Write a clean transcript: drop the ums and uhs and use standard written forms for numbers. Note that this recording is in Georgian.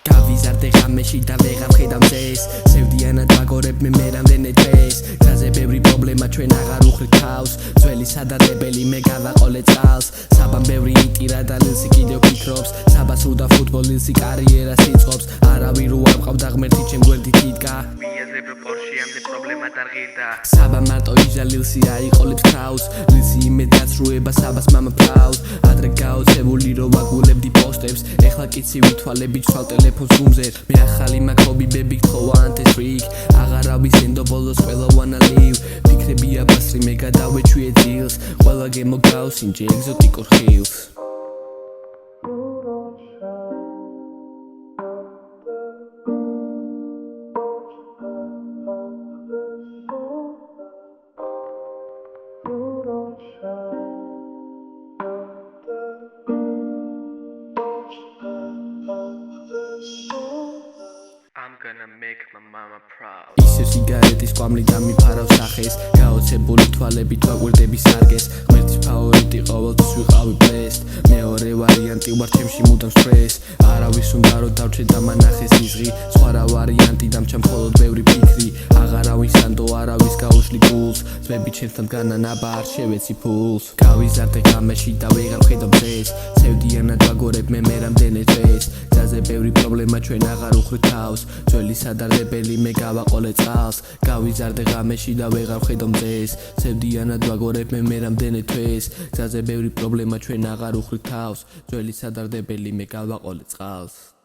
გავიზარდე ღამეში და ვეღარ ვხედავ მზეს სევდიანად ვაგორებ მე რამდენი დღეს გზაზე ბევრი პრობლემა ჩვენ აღარ უხვრით თავს ძველი სადარდებელი მე გავაყოლე წალს საბამ ბევრი იტირა და ლილსი კიდევ ფიქრობს საბას უდა ფუტბოლილსი კარიერას იწყობს არავინ რო არ მყავდა ღმერთი ჩემ გვერდით იდგა მიაზრებ რომ პორშიამდე პრობლემა დარღირდა საბა მარტო იჟა ლილსი აიყოლებს ქაუს ლილსი იმედ გაცრუება საბას მამა ფრავს ადრე გაოცებული რო ვაგულებდი პოსტებს ეხლა კიცი ვითვალები ჩვალ ტელეფონს გუმზე მე ახალი მაქვს ჰობი ბები გთხოვა ანტესტრიკ აღარავის ენდო ბოლოს ყველა wanna live ფიქრები აბასრი მე გადავეჩვიე ძილს ყველა გემო გავსინჯე ეგზოტიკურ ხილს I'm gonna make my mama proud ისე სიგარეტის კვამლი დამიფარავ სახეს გაოცებული თვალებით ვაკვირდები სარგეს ღმერთის ფავორიტი ყოველთვის ვიყავი best მეორე ვარიანტი ვარ ჩემში მუდამ stress არავის უნდა რომ დავჩე და მანახეს იზღი სხვა რა ვარიანტი დამჩა მხოლოდ ბევრი ფიქრი აღარავის ანდო არავის გაუშლი გულს ძმები ჩემთან განა ნაბა არ შევეცი ფულს გავიზარდე ღამეში და ვეღარ ვხედავ მზეს სევდიანად ვაგორებ მე რამდენი დღეს გზაზე ბევრი პრობლემა ჩვენ აღარ უხვრით თავს ძველი სადარდებელი მე გავაყოლე წალს გავიზარდე ღამეში და ვეღარ ვხედავ მზეს სევდიანად ვაგორებ მე რამდენი დღეს გზაზე ბევრი პრობლემა ჩვენ აღარ უხვრით თავს ძველი სადარდებელი მე გავაყოლე წალს